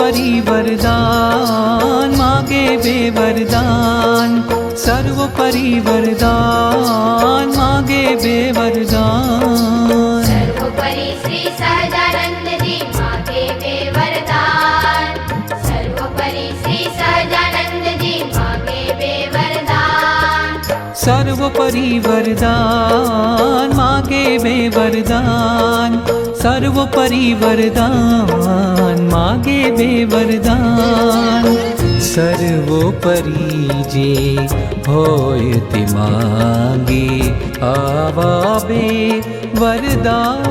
सर्वोपरि वरदान मागे बे वरदान, सर्वोपरि वरदान मागे बे वरदान। सर्वोपरि श्री सहजानंद जी मागे बे वरदान, सर्वोपरि श्री सहजानंद जी मागे बे वरदान। सर्वोपरि वरदान मागे बे वरदान, सर्वोपरि वरदान मागे बे वरदान। सर्वोपरि जे होय ते मागे आवा बे वरदान।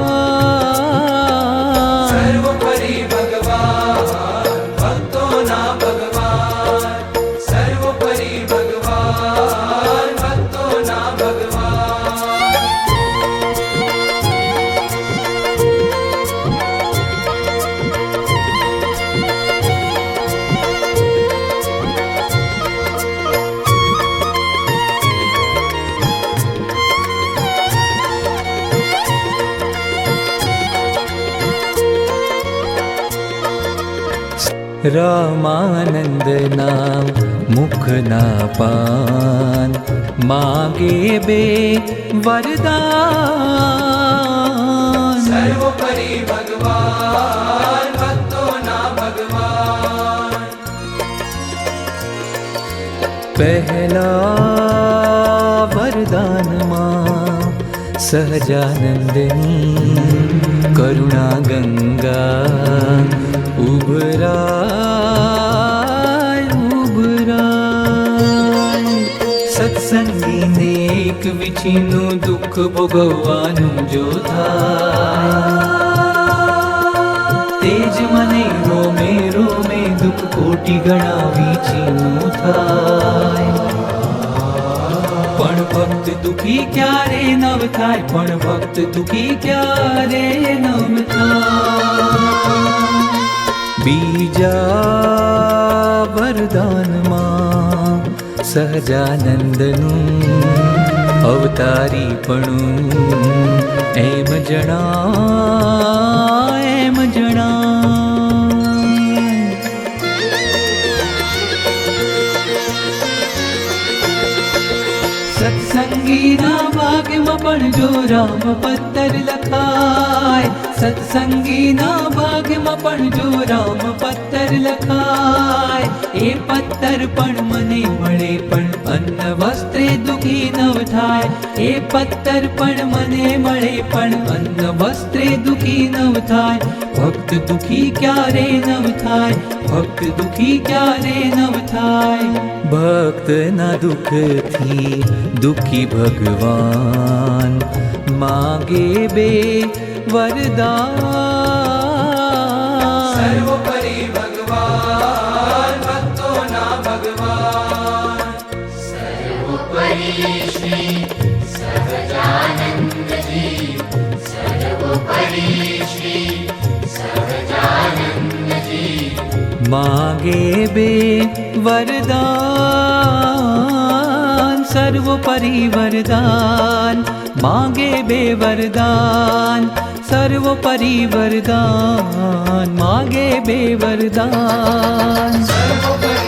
सर्वोपरि भगवान भक्तों ना भगवान, सर्वोपरि भगवान भक्तों ना भगवान। रामानंद नाम मुख ना पान मागे बे वरदान। सर्वोपरि भगवान भक्तों ना भगवान। पहला वरदान मां सहजानंदनी करुणा गंगा उभराय उभराय। सत्संगी ने एक विचीनु दुख भोगवानु जो थाय, तेज मने रोमे रोमे दुख कोटि गणा विचीनु थाय। पण भक्त दुखी क्यारे नव थाय, पण भक्त दुखी क्यारे नव थाय। बीजा वरदान मां सहजानंदनु अवतारी पणु एम जणा एम जणा। सत्संगी ना भाग्यમાં પણ જો રામ પત્તર લખાય, સત્સંગી ના ભાગ્યમાં પણ જો રામ પત્તર લખાય। એ પત્તર પણ મને મળે પણ અન્ન વસ્ત્રે દુખી નવ થાય। એ પત્તર પણ મને મળે પણ અન્ન વસ્ત્રે દુખી નવ થાય। ભક્ત દુખી ક્યારે નવ થાય, ભક્ત દુખી ક્યારે નવ થાય। ભક્ત ના દુઃખથી दुखी भगवान मागे बे वरदान। सर्वोपरि भगवान भक्तों ना भगवान। सर्वोपरि श्री सहजानंद जी, सर्वोपरि श्री सहजानंद जी मागे बे वरदान। सर्वोपरि वरदान मागे बे वरदान, सर्वोपरि वरदान मागे बे वरदान। सर्वोपरि